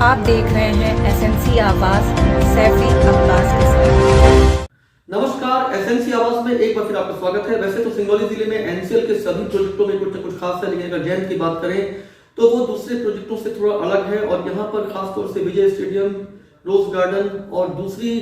आप देख रहे हैं एसएनसी आवाज सैफी अब्बास के साथ। नमस्कार, एसएनसी आवाज में एक बार फिर आपका स्वागत है। वैसे तो सिंगरौली जिले में एनसीएल के सभी प्रोजेक्टों में कुछ न कुछ खास है, लेकिन अगर जयंत की बात करें तो वो दूसरे प्रोजेक्टों से थोड़ा अलग है। और यहाँ पर खासतौर से विजय स्टेडियम, रोज गार्डन और दूसरी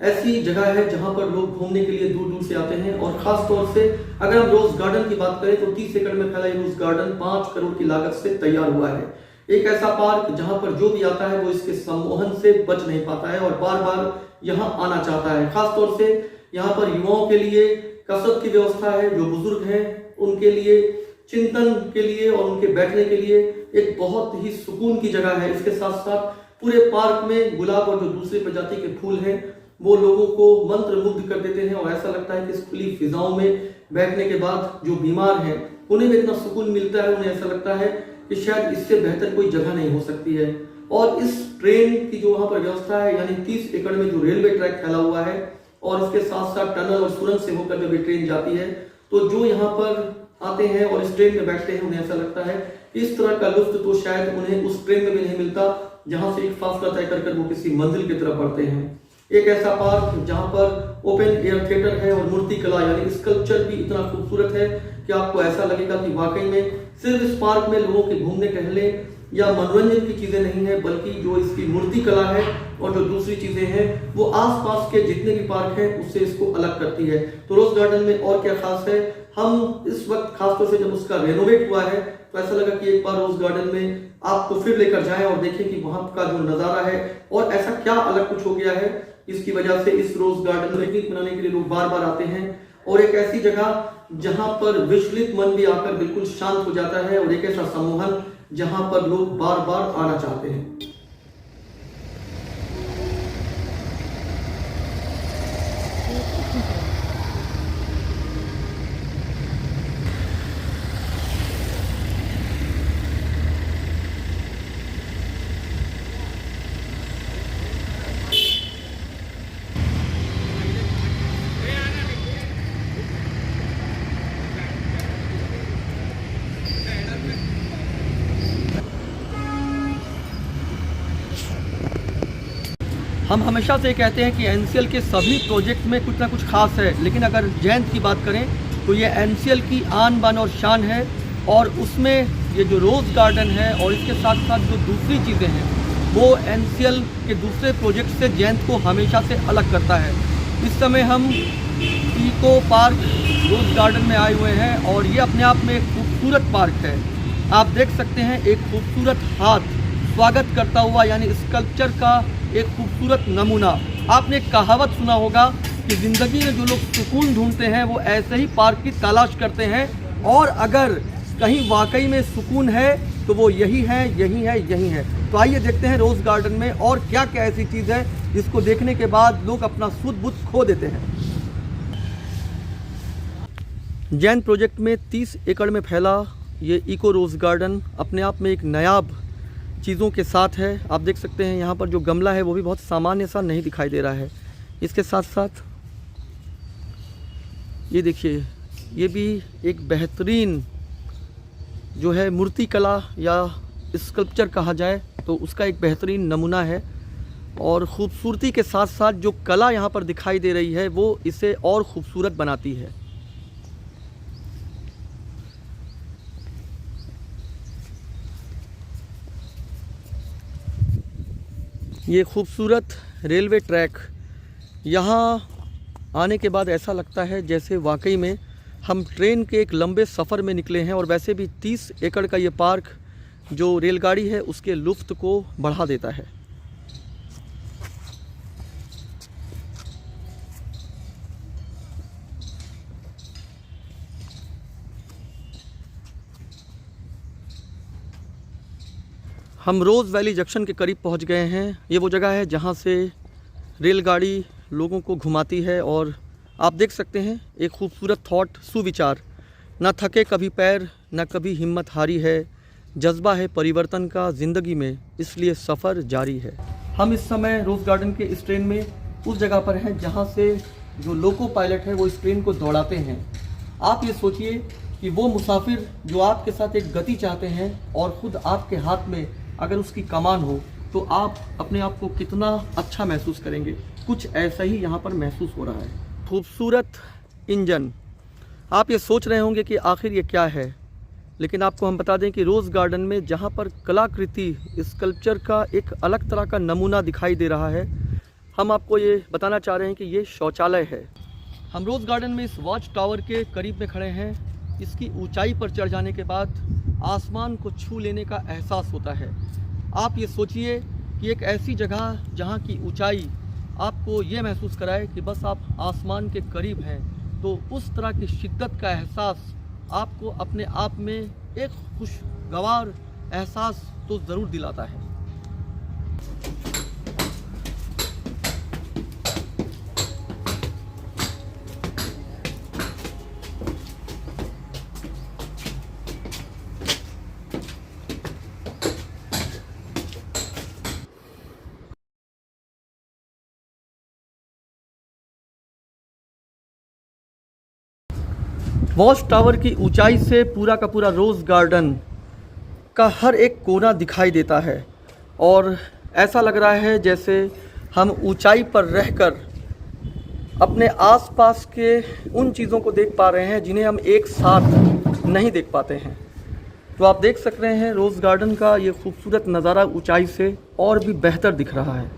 ऐसी जगह है जहां पर लोग घूमने के लिए दूर दूर से आते हैं। और खास तौर से अगर हम रोज गार्डन की बात करें तो 30 एकड़ में फैला ये रोज गार्डन 5 करोड़ की लागत से तैयार हुआ है। एक ऐसा पार्क जहां पर जो भी आता है वो इसके सम्मोहन से बच नहीं पाता है और बार बार यहाँ आना चाहता है। खासतौर से यहाँ पर युवाओं के लिए कसरत की व्यवस्था है, जो बुजुर्ग हैं उनके लिए चिंतन के लिए और उनके बैठने के लिए एक बहुत ही सुकून की जगह है। इसके साथ साथ पूरे पार्क में गुलाब और जो दूसरी प्रजाति के फूल हैं वो लोगों को मंत्र मुग्ध कर देते हैं और ऐसा लगता है कि इस खुली फिजाओं में बैठने के बाद जो बीमार हैं उन्हें भी इतना सुकून मिलता है, उन्हें ऐसा लगता है कि शायद इससे बेहतर कोई जगह नहीं हो सकती है। और इस ट्रेन की जो वहां पर व्यवस्था है, यानी 30 एकड़ में जो रेलवे ट्रैक फैला हुआ है और इसके साथ साथ टनल और सुरंग से होकर जब ये ट्रेन जाती है तो जो यहाँ पर आते हैं और इस ट्रेन में बैठते हैं उन्हें ऐसा लगता है कि इस तरह का लुत्फ तो शायद उन्हें उस ट्रेन में भी नहीं मिलता जहां से एक फासला तय कर वो किसी मंजिल की तरफ बढ़ते हैं। एक ऐसा पार्क जहां पर ओपन एयर थिएटर है और मूर्ति कला यानी स्कल्पचर भी इतना खूबसूरत है कि आपको ऐसा लगेगा कि वाकई में सिर्फ इस पार्क में लोगों के घूमने टहलने या मनोरंजन की चीजें नहीं है, बल्कि जो इसकी मूर्ति कला है और जो दूसरी चीजें हैं वो आसपास के जितने भी पार्क हैं उससे इसको अलग करती है। तो रोज गार्डन में और क्या खास है, हम इस वक्त खासतौर से जब उसका रेनोवेट हुआ है तो ऐसा लगा कि एक बार रोज गार्डन में आपको फिर लेकर जाएं और देखें कि वहां का जो नजारा है और ऐसा क्या अलग कुछ हो गया है। इसकी वजह से इस रोज गार्डन में पिकनिक मनाने के लिए लोग बार बार आते हैं और एक ऐसी जगह जहां पर विचलित मन भी आकर बिल्कुल शांत हो जाता है और एक ऐसा सम्मोहन जहां पर लोग बार बार आना चाहते हैं। हम हमेशा से कहते हैं कि एनसीएल के सभी प्रोजेक्ट में कुछ ना कुछ खास है, लेकिन अगर जयंत की बात करें तो ये एनसीएल की आन बान और शान है। और उसमें ये जो रोज़ गार्डन है और इसके साथ साथ जो दूसरी चीज़ें हैं वो एनसीएल के दूसरे प्रोजेक्ट से जयंत को हमेशा से अलग करता है। इस समय हम इको पार्क रोज़ गार्डन में आए हुए हैं और ये अपने आप में एक खूबसूरत पार्क है। आप देख सकते हैं एक खूबसूरत हाथ स्वागत करता हुआ, यानी स्कल्पचर का एक खूबसूरत नमूना। आपने एक कहावत सुना होगा कि ज़िंदगी में जो लोग सुकून ढूंढते हैं वो ऐसे ही पार्क की तलाश करते हैं और अगर कहीं वाकई में सुकून है तो वो यही है, यही है, यही है। तो आइए देखते हैं रोज़ गार्डन में और क्या क्या ऐसी चीज़ है जिसको देखने के बाद लोग अपना सुध बुध खो देते हैं। जैन प्रोजेक्ट में 30 एकड़ में फैला ये इको रोज़ गार्डन अपने आप में एक नायाब चीज़ों के साथ है। आप देख सकते हैं यहाँ पर जो गमला है वो भी बहुत सामान्य सा नहीं दिखाई दे रहा है। इसके साथ साथ ये देखिए, ये भी एक बेहतरीन जो है मूर्ति कला या स्कल्पचर कहा जाए तो उसका एक बेहतरीन नमूना है। और ख़ूबसूरती के साथ साथ जो कला यहाँ पर दिखाई दे रही है वो इसे और ख़ूबसूरत बनाती है। ये खूबसूरत रेलवे ट्रैक, यहाँ आने के बाद ऐसा लगता है जैसे वाकई में हम ट्रेन के एक लंबे सफ़र में निकले हैं। और वैसे भी 30 एकड़ का ये पार्क जो रेलगाड़ी है उसके लुत्फ़ को बढ़ा देता है। हम रोज़ वैली जंक्शन के करीब पहुंच गए हैं। ये वो जगह है जहां से रेलगाड़ी लोगों को घुमाती है और आप देख सकते हैं एक खूबसूरत थॉट, सुविचार, ना थके कभी पैर, ना कभी हिम्मत हारी है, जज्बा है परिवर्तन का ज़िंदगी में, इसलिए सफ़र जारी है। हम इस समय रोज़ गार्डन के इस ट्रेन में उस जगह पर हैं जहाँ से जो लोको पायलट है वो इस ट्रेन को दौड़ाते हैं। आप ये सोचिए कि वो मुसाफिर जो आपके साथ एक गति चाहते हैं और ख़ुद आपके हाथ में अगर उसकी कमान हो तो आप अपने आप को कितना अच्छा महसूस करेंगे। कुछ ऐसा ही यहाँ पर महसूस हो रहा है। खूबसूरत इंजन। आप ये सोच रहे होंगे कि आखिर ये क्या है, लेकिन आपको हम बता दें कि रोज़ गार्डन में जहाँ पर कलाकृति स्कल्पचर का एक अलग तरह का नमूना दिखाई दे रहा है, हम आपको ये बताना चाह रहे हैं कि ये शौचालय है। हम रोज़ गार्डन में इस वॉच टावर के करीब में खड़े हैं। इसकी ऊंचाई पर चढ़ जाने के बाद आसमान को छू लेने का एहसास होता है। आप ये सोचिए कि एक ऐसी जगह जहाँ की ऊंचाई आपको ये महसूस कराए कि बस आप आसमान के करीब हैं, तो उस तरह की शिद्दत का एहसास आपको अपने आप में एक खुशगवार एहसास तो ज़रूर दिलाता है। वॉच टावर की ऊंचाई से पूरा का पूरा रोज़ गार्डन का हर एक कोना दिखाई देता है और ऐसा लग रहा है जैसे हम ऊंचाई पर रहकर अपने आसपास के उन चीज़ों को देख पा रहे हैं जिन्हें हम एक साथ नहीं देख पाते हैं। तो आप देख सक रहे हैं रोज़ गार्डन का ये खूबसूरत नज़ारा ऊंचाई से और भी बेहतर दिख रहा है।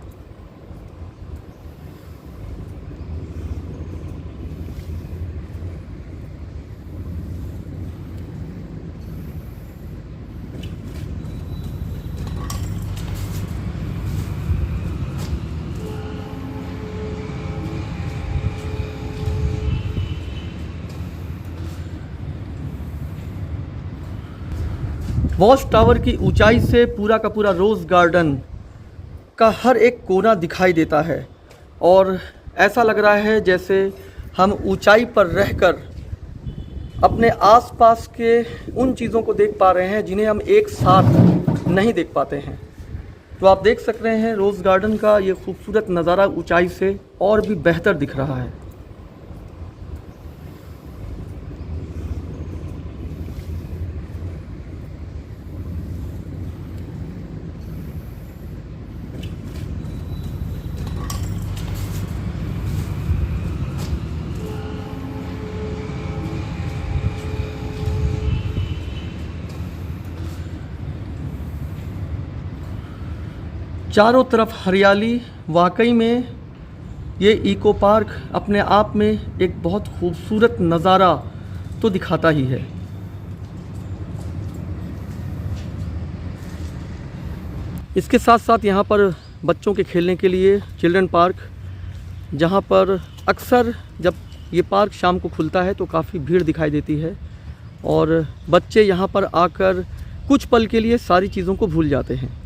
वॉच टावर की ऊंचाई से पूरा का पूरा रोज़ गार्डन का हर एक कोना दिखाई देता है और ऐसा लग रहा है जैसे हम ऊंचाई पर रहकर अपने आसपास के उन चीज़ों को देख पा रहे हैं जिन्हें हम एक साथ नहीं देख पाते हैं। तो आप देख सक रहे हैं रोज़ गार्डन का ये खूबसूरत नज़ारा ऊंचाई से और भी बेहतर दिख रहा है। चारों तरफ हरियाली। वाकई में ये इको पार्क अपने आप में एक बहुत खूबसूरत नज़ारा तो दिखाता ही है। इसके साथ साथ यहाँ पर बच्चों के खेलने के लिए चिल्ड्रन पार्क, जहाँ पर अक्सर जब ये पार्क शाम को खुलता है तो काफ़ी भीड़ दिखाई देती है और बच्चे यहाँ पर आकर कुछ पल के लिए सारी चीज़ों को भूल जाते हैं।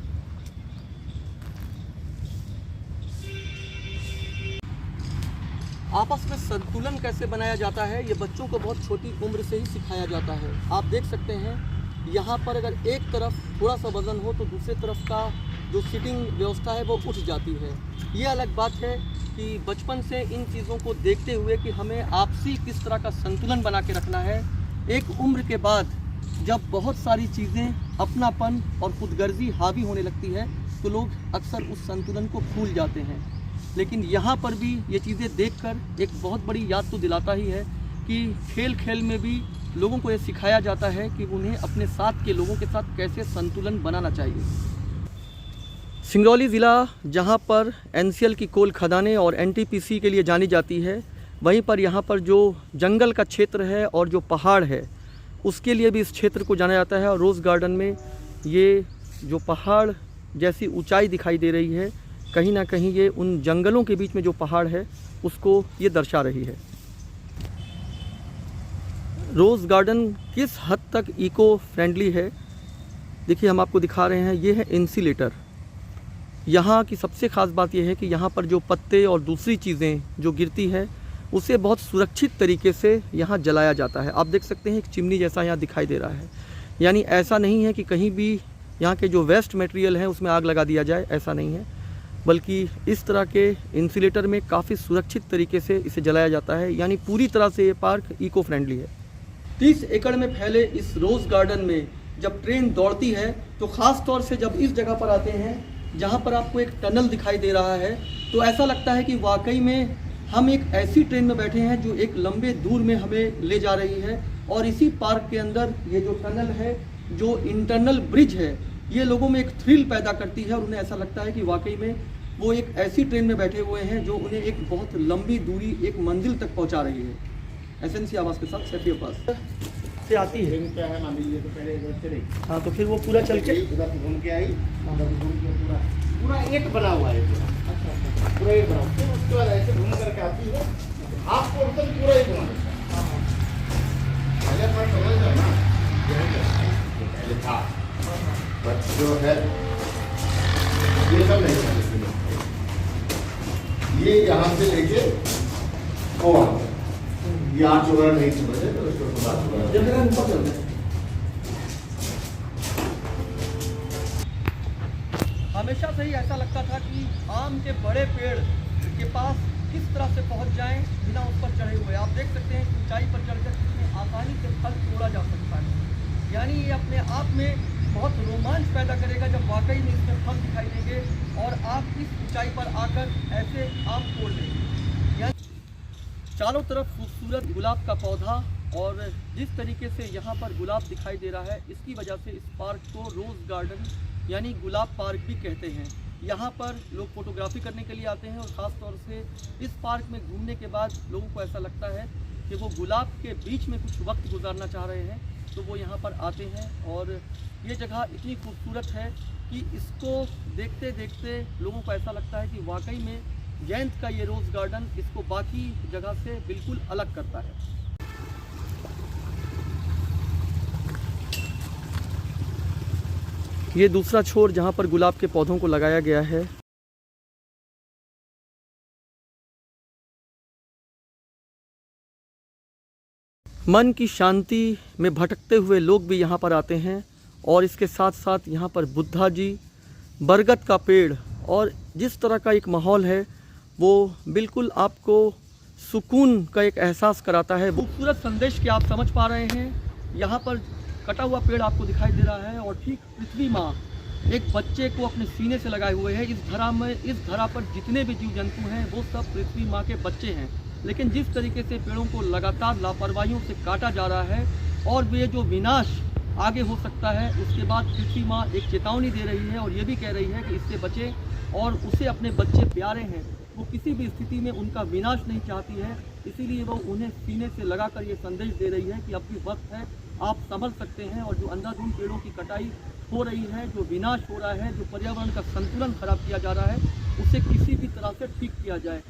आपस में संतुलन कैसे बनाया जाता है, ये बच्चों को बहुत छोटी उम्र से ही सिखाया जाता है। आप देख सकते हैं यहाँ पर अगर एक तरफ थोड़ा सा वज़न हो तो दूसरी तरफ का जो सीटिंग व्यवस्था है वो उठ जाती है। ये अलग बात है कि बचपन से इन चीज़ों को देखते हुए कि हमें आपसी किस तरह का संतुलन बना के रखना है। एक उम्र के बाद जब बहुत सारी चीज़ें अपनापन और खुदगर्जी हावी होने लगती है तो लोग अक्सर उस संतुलन को भूल जाते हैं। लेकिन यहाँ पर भी ये चीज़ें देखकर एक बहुत बड़ी याद तो दिलाता ही है कि खेल खेल में भी लोगों को ये सिखाया जाता है कि उन्हें अपने साथ के लोगों के साथ कैसे संतुलन बनाना चाहिए। सिंगरौली ज़िला जहाँ पर NCL की कोल खदानें और NTPC के लिए जानी जाती है, वहीं पर यहाँ पर जो जंगल का क्षेत्र है और जो पहाड़ है उसके लिए भी इस क्षेत्र को जाना जाता है। और रोज़ गार्डन में ये जो पहाड़ जैसी ऊंचाई दिखाई दे रही है, कहीं ना कहीं ये उन जंगलों के बीच में जो पहाड़ है उसको ये दर्शा रही है। रोज़ गार्डन किस हद तक इको फ्रेंडली है, देखिए हम आपको दिखा रहे हैं। ये है इंसुलेटर। यहाँ की सबसे ख़ास बात यह है कि यहाँ पर जो पत्ते और दूसरी चीज़ें जो गिरती है उसे बहुत सुरक्षित तरीके से यहाँ जलाया जाता है। आप देख सकते हैं एक चिमनी जैसा यहाँ दिखाई दे रहा है। यानी ऐसा नहीं है कि कहीं भी यहाँ के जो वेस्ट मटेरियल है उसमें आग लगा दिया जाए, ऐसा नहीं है, बल्कि इस तरह के इंसुलेटर में काफ़ी सुरक्षित तरीके से इसे जलाया जाता है। यानी पूरी तरह से ये पार्क इको फ्रेंडली है। 30 एकड़ में फैले इस रोज़ गार्डन में जब ट्रेन दौड़ती है तो ख़ास तौर से जब इस जगह पर आते हैं जहाँ पर आपको एक टनल दिखाई दे रहा है, तो ऐसा लगता है कि वाकई में हम एक ऐसी ट्रेन में बैठे हैं जो एक लंबे दूर में हमें ले जा रही है। और इसी पार्क के अंदर ये जो टनल है, जो इंटरनल ब्रिज है, ये लोगों में एक थ्रिल पैदा करती है और उन्हें ऐसा लगता है कि वाकई में वो एक ऐसी ट्रेन में बैठे हुए हैं जो उन्हें एक बहुत लंबी दूरी, एक मंजिल तक पहुंचा रही है। एसएनसी आवास के साथ सैफी अब्बास से आती है। क्या है, मान लीजिए तो पहले इधर चले, हाँ, तो फिर वो पूरा चल के उधर से घूम के आई, उधर से घूम के पूरा पूरा एक बना हुआ है पूरा एक बना हुआ। फिर उसके बाद ऐसे घूम करके आती है, हाफ पोर्शन पूरा एक बना है। पहले पर समझ लो ना, जो पहले था, बट जो है ये सब नहीं था। ये यहाँ से लेके और ये 8 वगैरह नहीं समझे तो उसको बात वगैरह हमेशा से ही ऐसा लगता था कि आम के बड़े पेड़ के पास किस तरह से पहुंच जाएं बिना उस पर चढ़े हुए। आप देख सकते हैं ऊंचाई पर चढ़कर कितनी आसानी से फल तोड़ा जा सकता है। यानी ये अपने आप में बहुत रोमांच पैदा करेगा जब वाकई में इसमें फल दिखाई देंगे और आप इस ऊंचाई पर आकर ऐसे आम तोड़ लेंगे। यानी चारों तरफ खूबसूरत गुलाब का पौधा, और जिस तरीके से यहाँ पर गुलाब दिखाई दे रहा है, इसकी वजह से इस पार्क को रोज़ गार्डन यानी गुलाब पार्क भी कहते हैं। यहाँ पर लोग फोटोग्राफी करने के लिए आते हैं और ख़ास तौर से इस पार्क में घूमने के बाद लोगों को ऐसा लगता है कि वो गुलाब के बीच में कुछ वक्त गुजारना चाह रहे हैं, तो वो यहाँ पर आते हैं। और ये जगह इतनी खूबसूरत है कि इसको देखते देखते लोगों को ऐसा लगता है कि वाकई में जयंत का ये रोज़ गार्डन इसको बाकी जगह से बिल्कुल अलग करता है। ये दूसरा छोर जहाँ पर गुलाब के पौधों को लगाया गया है। मन की शांति में भटकते हुए लोग भी यहाँ पर आते हैं, और इसके साथ साथ यहाँ पर बुद्धा जी, बरगद का पेड़, और जिस तरह का एक माहौल है वो बिल्कुल आपको सुकून का एक एहसास कराता है। खूबसूरत संदेश के आप समझ पा रहे हैं। यहाँ पर कटा हुआ पेड़ आपको दिखाई दे रहा है और ठीक पृथ्वी माँ एक बच्चे को अपने सीने से लगाए हुए है। इस धरा पर जितने भी जीव जंतु हैं वो सब पृथ्वी माँ के बच्चे हैं। लेकिन जिस तरीके से पेड़ों को लगातार लापरवाहियों से काटा जा रहा है और वे जो विनाश आगे हो सकता है, उसके बाद पृथ्वी माँ एक चेतावनी दे रही है और ये भी कह रही है कि इससे बचें और उसे अपने बच्चे प्यारे हैं, वो किसी भी स्थिति में उनका विनाश नहीं चाहती है। इसीलिए वो उन्हें सीने से लगाकर ये संदेश दे रही है कि अब भी वक्त है, आप संभल सकते हैं। और जो अंधाधुंध पेड़ों की कटाई हो रही है, जो विनाश हो रहा है, जो पर्यावरण का संतुलन खराब किया जा रहा है, उसे किसी भी तरह से ठीक किया जाए।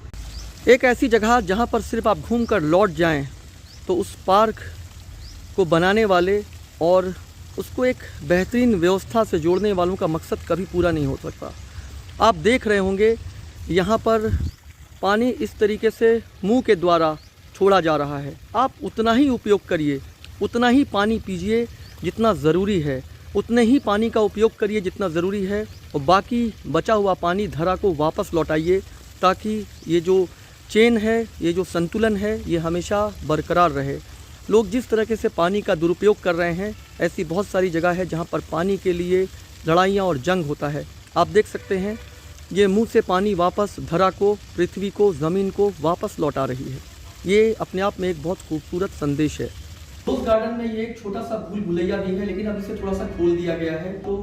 एक ऐसी जगह जहां पर सिर्फ आप घूमकर लौट जाएं, तो उस पार्क को बनाने वाले और उसको एक बेहतरीन व्यवस्था से जोड़ने वालों का मकसद कभी पूरा नहीं हो सकता। आप देख रहे होंगे यहाँ पर पानी इस तरीके से मुंह के द्वारा छोड़ा जा रहा है। आप उतना ही उपयोग करिए, उतना ही पानी पीजिए जितना ज़रूरी है, उतने ही पानी का उपयोग करिए जितना ज़रूरी है, और बाकी बचा हुआ पानी धरा को वापस लौटाइए, ताकि ये जो चेन है, ये जो संतुलन है, ये हमेशा बरकरार रहे। लोग जिस तरीके से पानी का दुरुपयोग कर रहे हैं, ऐसी बहुत सारी जगह है जहाँ पर पानी के लिए लड़ाइयाँ और जंग होता है। आप देख सकते हैं ये मुंह से पानी वापस धरा को, पृथ्वी को, ज़मीन को वापस लौटा रही है। ये अपने आप में एक बहुत खूबसूरत संदेश है। रोज़ गार्डन में ये एक छोटा सा भूल भुलैया भी है, लेकिन अब इसे थोड़ा सा खोल दिया गया है। तो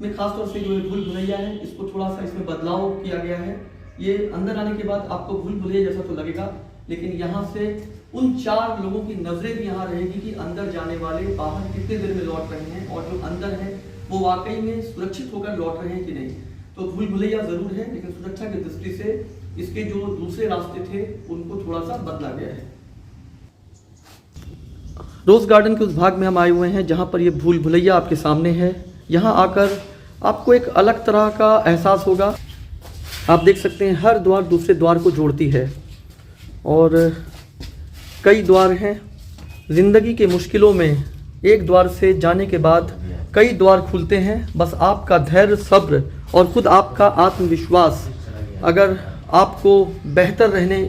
मैं खास तौर से जो भूल भुलैया है, इसको थोड़ा सा इसमें बदलाव किया गया है। ये अंदर आने के बाद आपको भूल भुलैया जैसा तो लगेगा, लेकिन यहाँ से उन 4 लोगों की नज़रें भी यहाँ रहेगी कि अंदर जाने वाले बाहर कितने देर में लौट रहे हैं, और जो अंदर हैं वो वाकई में सुरक्षित होकर लौट रहे हैं कि नहीं। तो भूल भुलैया ज़रूर है, लेकिन सुरक्षा की दृष्टि से इसके जो दूसरे रास्ते थे उनको थोड़ा सा बदला गया है। रोज़ गार्डन के उस भाग में हम आए हुए हैं जहाँ पर ये भूल भुलैया आपके सामने है। यहाँ आकर आपको एक अलग तरह का एहसास होगा। आप देख सकते हैं हर द्वार दूसरे द्वार को जोड़ती है, और कई द्वार हैं। ज़िंदगी के मुश्किलों में एक द्वार से जाने के बाद कई द्वार खुलते हैं। बस आपका धैर्य, सब्र और ख़ुद आपका आत्मविश्वास अगर आपको बेहतर रहने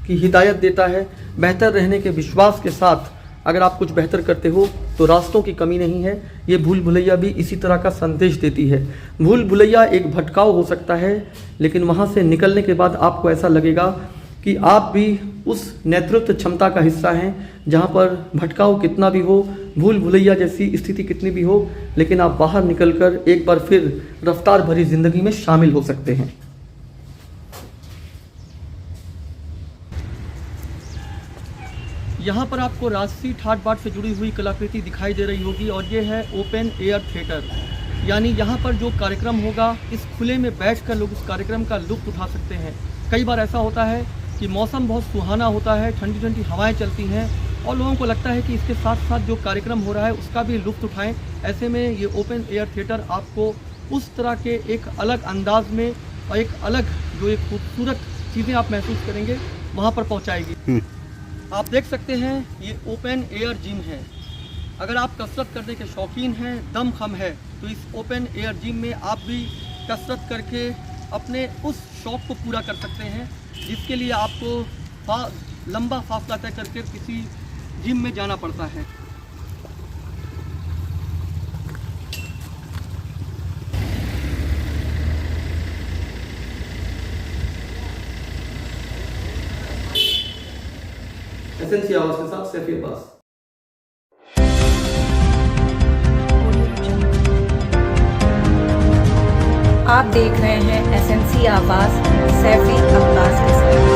की हिदायत देता है, बेहतर रहने के विश्वास के साथ अगर आप कुछ बेहतर करते हो तो रास्तों की कमी नहीं है। ये भूल भुलैया भी इसी तरह का संदेश देती है। भूल भुलैया एक भटकाव हो सकता है, लेकिन वहाँ से निकलने के बाद आपको ऐसा लगेगा कि आप भी उस नेतृत्व क्षमता का हिस्सा हैं, जहाँ पर भटकाव कितना भी हो, भूल भुलैया जैसी स्थिति कितनी भी हो, लेकिन आप बाहर निकलकर एक बार फिर रफ्तार भरी ज़िंदगी में शामिल हो सकते हैं। यहाँ पर आपको राजसी ठाट बाट से जुड़ी हुई कलाकृति दिखाई दे रही होगी और ये है ओपन एयर थिएटर, यानी यहाँ पर जो कार्यक्रम होगा इस खुले में बैठकर लोग उस कार्यक्रम का लुत्फ़ उठा सकते हैं। कई बार ऐसा होता है कि मौसम बहुत सुहाना होता है, ठंडी ठंडी हवाएं चलती हैं और लोगों को लगता है कि इसके साथ साथ जो कार्यक्रम हो रहा है उसका भी लुत्फ़ उठाएं। ऐसे में ये ओपन एयर थिएटर आपको उस तरह के एक अलग अंदाज में और एक अलग जो एक खूबसूरत चीज़ें आप महसूस करेंगे वहाँ पर पहुँचाएगी। आप देख सकते हैं ये ओपन एयर जिम है। अगर आप कसरत करने के शौकीन हैं, दम खम है, तो इस ओपन एयर जिम में आप भी कसरत करके अपने उस शौक़ को पूरा कर सकते हैं, जिसके लिए आपको लंबा फासला तय करके किसी जिम में जाना पड़ता है। एसएनसी आवाज़ के साथ सैफी अब्बास। आप देख रहे हैं एसएनसी आवाज़ सैफी अब्बास के साथ।